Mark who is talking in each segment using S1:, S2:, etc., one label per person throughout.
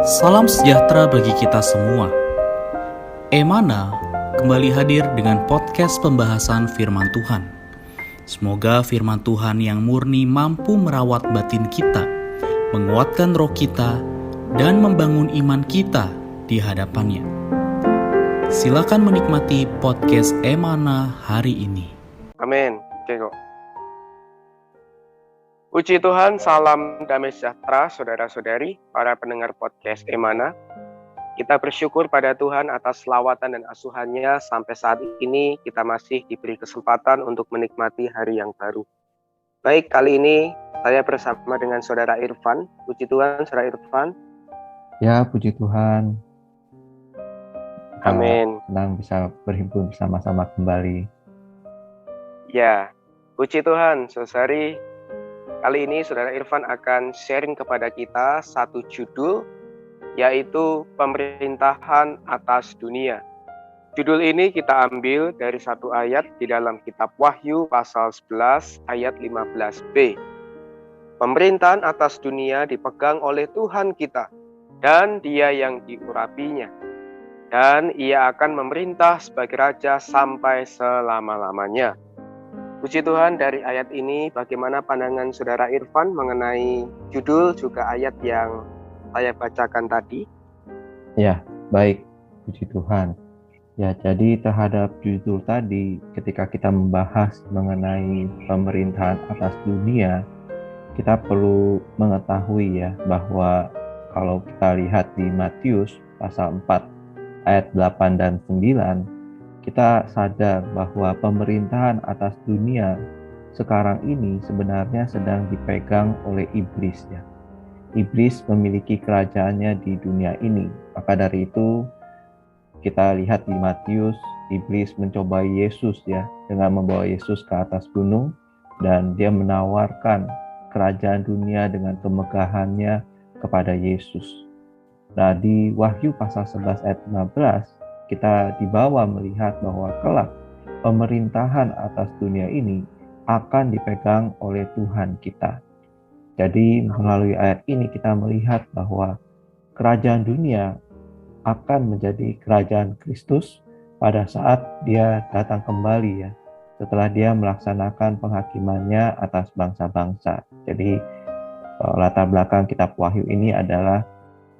S1: Salam sejahtera bagi kita semua. Emana kembali hadir dengan podcast pembahasan firman Tuhan. Semoga firman Tuhan yang murni mampu merawat batin kita, menguatkan roh kita, dan membangun iman kita di hadapannya. Silakan menikmati podcast Emana hari ini.
S2: Amin. Oke kok. Puji Tuhan, salam damai sejahtera saudara-saudari, para pendengar podcast Emana. Kita bersyukur pada Tuhan atas lawatan dan asuhannya sampai saat ini kita masih diberi kesempatan untuk menikmati hari yang baru. Baik, kali ini saya bersama dengan saudara Irfan. Puji Tuhan, saudara Irfan.
S3: Ya, puji Tuhan.
S2: Amin.
S3: Senang bisa berhimpun bersama-sama kembali.
S2: Ya, puji Tuhan, saudari. Kali ini saudara Irfan akan sharing kepada kita satu judul, yaitu Pemerintahan Atas Dunia. Judul ini kita ambil dari satu ayat di dalam kitab Wahyu pasal 11 ayat 15b. Pemerintahan atas dunia dipegang oleh Tuhan kita, dan Dia yang diurapinya. Dan Ia akan memerintah sebagai Raja sampai selama-lamanya. Puji Tuhan, dari ayat ini bagaimana pandangan saudara Irfan mengenai judul juga ayat yang saya bacakan tadi?
S3: Ya, baik. Puji Tuhan. Ya, jadi terhadap judul tadi, ketika kita membahas mengenai pemerintahan atas dunia, kita perlu mengetahui ya bahwa kalau kita lihat di Matius pasal 4 ayat 8 dan 9, kita sadar bahwa pemerintahan atas dunia sekarang ini sebenarnya sedang dipegang oleh iblis ya. Iblis memiliki kerajaannya di dunia ini. Maka dari itu kita lihat di Matius, iblis mencobai Yesus ya dengan membawa Yesus ke atas gunung dan dia menawarkan kerajaan dunia dengan kemegahannya kepada Yesus. Nah, di Wahyu pasal 11 ayat 15 kita dibawa melihat bahwa kelak pemerintahan atas dunia ini akan dipegang oleh Tuhan kita. Jadi melalui ayat ini kita melihat bahwa kerajaan dunia akan menjadi kerajaan Kristus pada saat Dia datang kembali ya, setelah Dia melaksanakan penghakimannya atas bangsa-bangsa. Jadi latar belakang kitab Wahyu ini adalah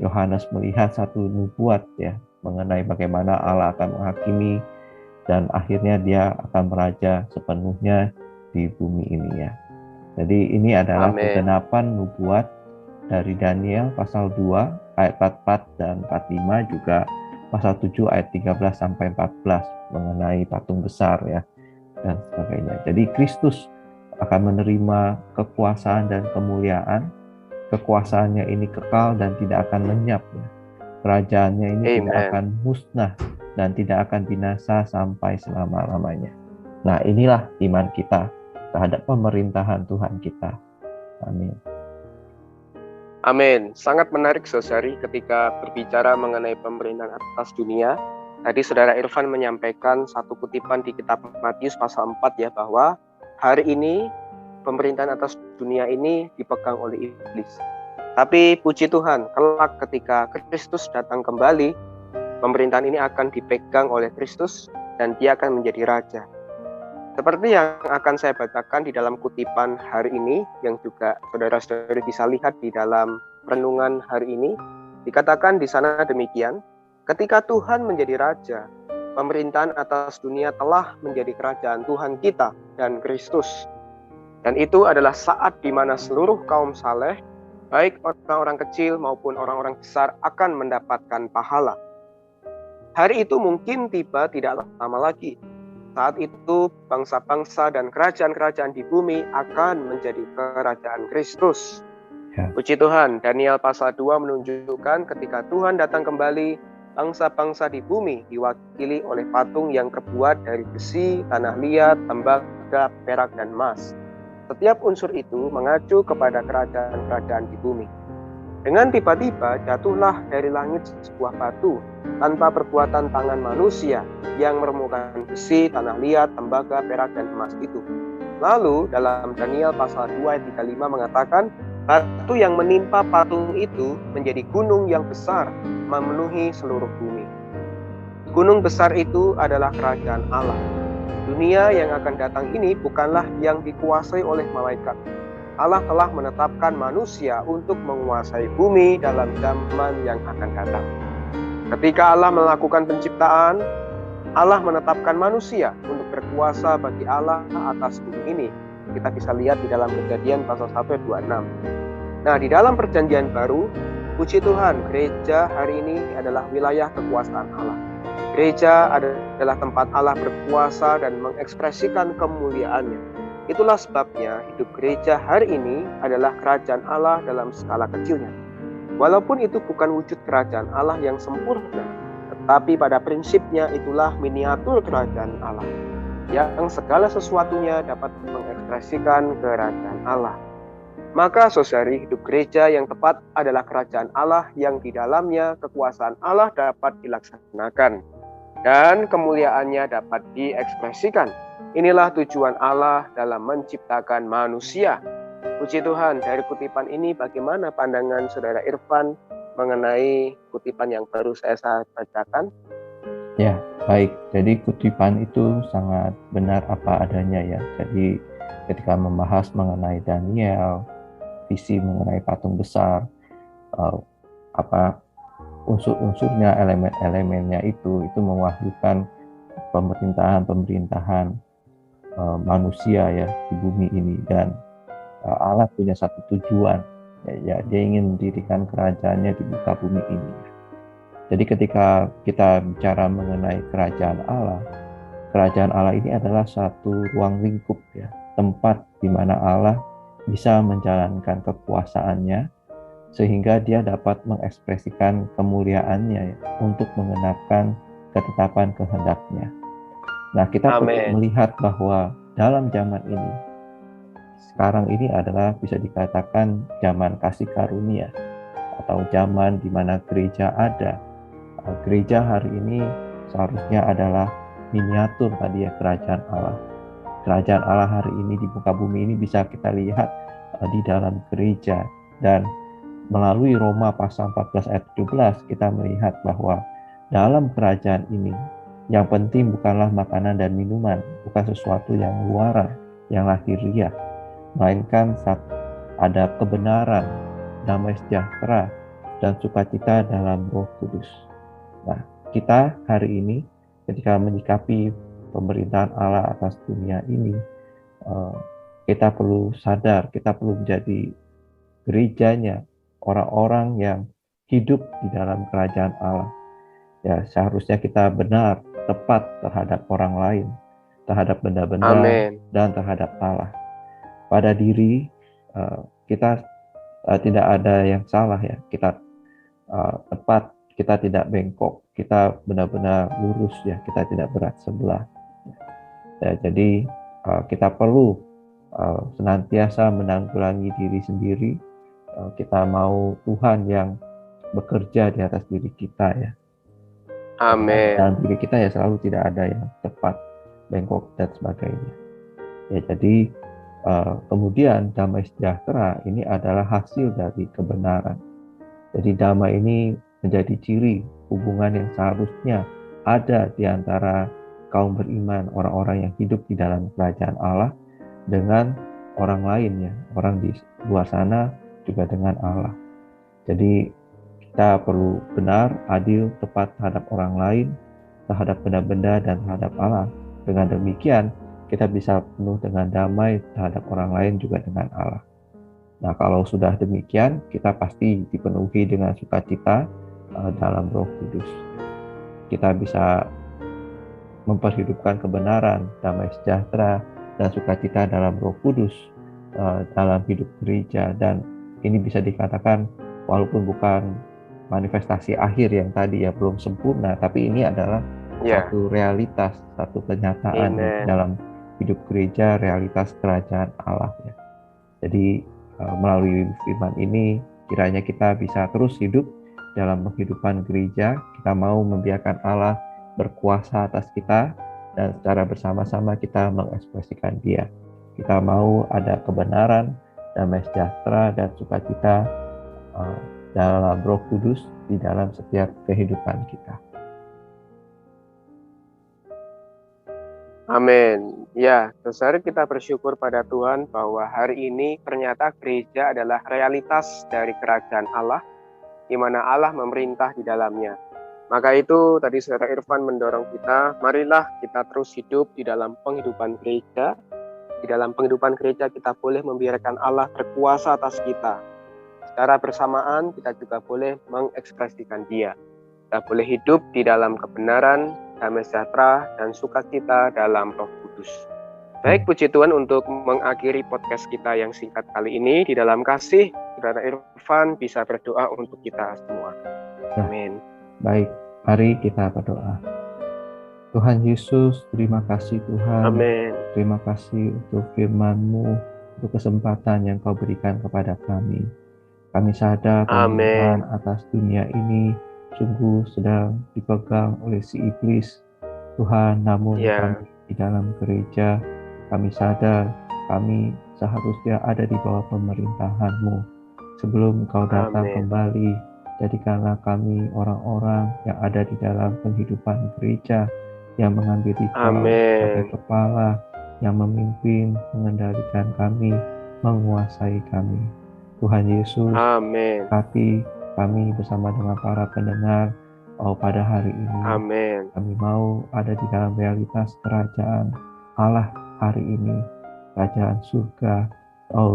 S3: Yohanes melihat satu nubuat ya mengenai bagaimana Allah akan menghakimi dan akhirnya Dia akan meraja sepenuhnya di bumi ini ya. Jadi ini adalah kegenapan nubuat dari Daniel pasal 2 ayat 44 dan 45, juga pasal 7 ayat 13 sampai 14 mengenai patung besar ya dan sebagainya. Jadi Kristus akan menerima kekuasaan dan kemuliaan. Kekuasaannya ini kekal dan tidak akan lenyap ya. Kerajaannya ini tidak akan musnah dan tidak akan binasa sampai selama-lamanya. Nah, inilah iman kita terhadap pemerintahan Tuhan kita. Amin.
S2: Amin. Sangat menarik saudari ketika berbicara mengenai pemerintahan atas dunia. Tadi saudara Irfan menyampaikan satu kutipan di kitab Matius pasal 4 ya, bahwa hari ini pemerintahan atas dunia ini dipegang oleh iblis. Tapi puji Tuhan, kelak ketika Kristus datang kembali, pemerintahan ini akan dipegang oleh Kristus dan Dia akan menjadi raja. Seperti yang akan saya bacakan di dalam kutipan hari ini, yang juga saudara-saudari bisa lihat di dalam renungan hari ini, dikatakan di sana demikian, ketika Tuhan menjadi raja, pemerintahan atas dunia telah menjadi kerajaan Tuhan kita dan Kristus. Dan itu adalah saat di mana seluruh kaum saleh, baik orang-orang kecil maupun orang-orang besar, akan mendapatkan pahala. Hari itu mungkin tiba tidak lama lagi. Saat itu bangsa-bangsa dan kerajaan-kerajaan di bumi akan menjadi kerajaan Kristus. Ya. Puji Tuhan, Daniel pasal 2 menunjukkan ketika Tuhan datang kembali, bangsa-bangsa di bumi diwakili oleh patung yang terbuat dari besi, tanah liat, tembaga, perak, dan emas. Setiap unsur itu mengacu kepada kerajaan-kerajaan di bumi. Dengan tiba-tiba jatuhlah dari langit sebuah batu tanpa perbuatan tangan manusia yang meremukkan besi, tanah liat, tembaga, perak, dan emas itu. Lalu dalam Daniel pasal 2 ayat 35 mengatakan, Batu yang menimpa patung itu menjadi gunung yang besar, memenuhi seluruh bumi. Gunung besar itu adalah kerajaan Allah. Dunia yang akan datang ini bukanlah yang dikuasai oleh malaikat. Allah telah menetapkan manusia untuk menguasai bumi dalam zaman yang akan datang. Ketika Allah melakukan penciptaan, Allah menetapkan manusia untuk berkuasa bagi Allah atas bumi ini. Kita bisa lihat di dalam Kejadian pasal 1 ayat 26. Nah, di dalam perjanjian baru, puji Tuhan, gereja hari ini adalah wilayah kekuasaan Allah. Gereja adalah tempat Allah berkuasa dan mengekspresikan kemuliaannya. Itulah sebabnya hidup gereja hari ini adalah kerajaan Allah dalam skala kecilnya. Walaupun itu bukan wujud kerajaan Allah yang sempurna, tetapi pada prinsipnya itulah miniatur kerajaan Allah, yang segala sesuatunya dapat mengekspresikan kerajaan Allah. Maka saudari, hidup gereja yang tepat adalah kerajaan Allah yang di dalamnya kekuasaan Allah dapat dilaksanakan dan kemuliaannya dapat diekspresikan. Inilah tujuan Allah dalam menciptakan manusia. Puji Tuhan, dari kutipan ini bagaimana pandangan saudara Irfan mengenai kutipan yang baru saya bacakan?
S3: Ya, baik. Jadi kutipan itu sangat benar apa adanya ya. Jadi ketika membahas mengenai Daniel, visi mengenai patung besar, unsur-unsurnya, elemen-elemennya itu mewahyukan pemerintahan manusia ya di bumi ini, dan Allah punya satu tujuan ya, dia ingin mendirikan kerajaannya di muka bumi ini. Jadi ketika kita bicara mengenai kerajaan Allah ini adalah satu ruang lingkup ya, tempat di mana Allah bisa menjalankan kekuasaannya sehingga dia dapat mengekspresikan kemuliaannya ya, untuk mengenapkan ketetapan kehendaknya. Nah, kita perlu melihat bahwa dalam zaman ini, sekarang ini adalah bisa dikatakan zaman kasih karunia atau zaman di mana gereja ada. Gereja hari ini seharusnya adalah miniatur tadi ya kerajaan Allah. Kerajaan Allah hari ini di muka bumi ini bisa kita lihat di dalam gereja, dan melalui Roma pasal 14 ayat 17 kita melihat bahwa dalam kerajaan ini yang penting bukanlah makanan dan minuman, bukan sesuatu yang luaran, yang lahiriah, melainkan ada kebenaran, damai sejahtera, dan sukacita dalam Roh Kudus. Nah, kita hari ini ketika menyikapi pemerintahan Allah atas dunia ini, kita perlu sadar, kita perlu menjadi gerejanya, orang-orang yang hidup di dalam kerajaan Allah. Ya, seharusnya kita benar, tepat terhadap orang lain, terhadap benda-benda, dan terhadap Allah. Pada diri kita tidak ada yang salah ya, kita tepat, kita tidak bengkok, kita benar-benar lurus ya, kita tidak berat sebelah. Ya, jadi kita perlu senantiasa menanggulangi diri sendiri. Kita mau Tuhan yang bekerja di atas diri kita ya.
S2: Amin.
S3: Dalam diri kita ya selalu tidak ada yang tepat, bengkok dan sebagainya. Ya, jadi kemudian damai sejahtera ini adalah hasil dari kebenaran. Jadi damai ini menjadi ciri hubungan yang seharusnya ada di antara kaum beriman, orang-orang yang hidup di dalam kerajaan Allah dengan orang lainnya, orang di luar sana juga dengan Allah. Jadi kita perlu benar, adil, tepat terhadap orang lain, terhadap benda-benda, dan terhadap Allah. Dengan demikian, kita bisa penuh dengan damai terhadap orang lain juga dengan Allah. Nah, kalau sudah demikian, kita pasti dipenuhi dengan sukacita dalam Roh Kudus. Kita bisa memperhidupkan kebenaran, damai sejahtera, dan sukacita dalam Roh Kudus dalam hidup gereja. Dan ini bisa dikatakan walaupun bukan manifestasi akhir yang tadi ya belum sempurna, tapi ini adalah satu realitas, satu kenyataan dalam hidup gereja, realitas kerajaan Allah ya. Jadi melalui firman ini kiranya kita bisa terus hidup dalam kehidupan gereja. Kita mau membiarkan Allah berkuasa atas kita, dan secara bersama-sama kita mengekspresikan Dia. Kita mau ada kebenaran damai sejahtera dan sukacita dalam Roh Kudus di dalam setiap kehidupan kita.
S2: Amin. Ya, saudara, kita bersyukur pada Tuhan bahwa hari ini ternyata gereja adalah realitas dari kerajaan Allah, di mana Allah memerintah di dalamnya. Maka itu tadi saudara Irfan mendorong kita, marilah kita terus hidup di dalam penghidupan gereja. Di dalam penghidupan gereja kita boleh membiarkan Allah berkuasa atas kita. Secara bersamaan kita juga boleh mengekspresikan Dia. Kita boleh hidup di dalam kebenaran, damai sejahtera, dan sukacita dalam Roh Kudus. Baik, puji Tuhan, untuk mengakhiri podcast kita yang singkat kali ini, di dalam kasih, saudara Irfan bisa berdoa untuk kita semua. Amin.
S3: Baik, mari kita berdoa. Tuhan Yesus, terima kasih Tuhan.
S2: Amin.
S3: Terima kasih untuk firman-Mu, untuk kesempatan yang Kau berikan kepada kami. Kami sadar pemerintahan atas dunia ini sungguh sedang dipegang oleh si iblis, Tuhan. Namun kami di dalam gereja, kami sadar kami seharusnya ada di bawah pemerintahan-Mu. Sebelum Kau datang kembali, jadikanlah kami orang-orang yang ada di dalam penghidupan gereja, yang mengambil Kau sebagai kepala, yang memimpin, mengendalikan kami, menguasai kami. Tuhan Yesus, berkati kami bersama dengan para pendengar pada hari ini.
S2: Amin.
S3: Kami mau ada di dalam realitas kerajaan Allah hari ini, kerajaan surga,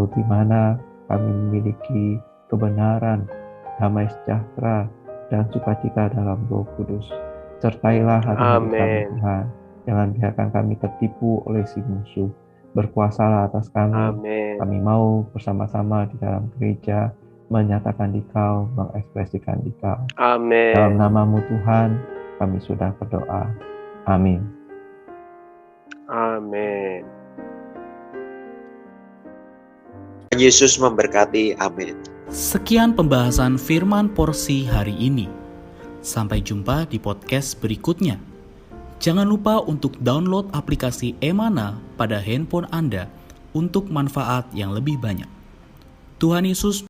S3: di mana kami memiliki kebenaran, damai sejahtera, dan sukacita dalam Roh Kudus. Sertailah hati kami Tuhan, jangan biarkan kami tertipu oleh si musuh. Berkuasalah atas kami.
S2: Amin.
S3: Kami mau bersama-sama di dalam gereja menyatakan Dikau, mengekspresikan Dikau.
S2: Amin.
S3: Dalam nama-Mu Tuhan, kami sudah berdoa. Amin.
S2: Amin.
S4: Yesus memberkati. Amin.
S1: Sekian pembahasan firman porsi hari ini. Sampai jumpa di podcast berikutnya. Jangan lupa untuk download aplikasi Emana pada handphone Anda untuk manfaat yang lebih banyak. Tuhan Yesus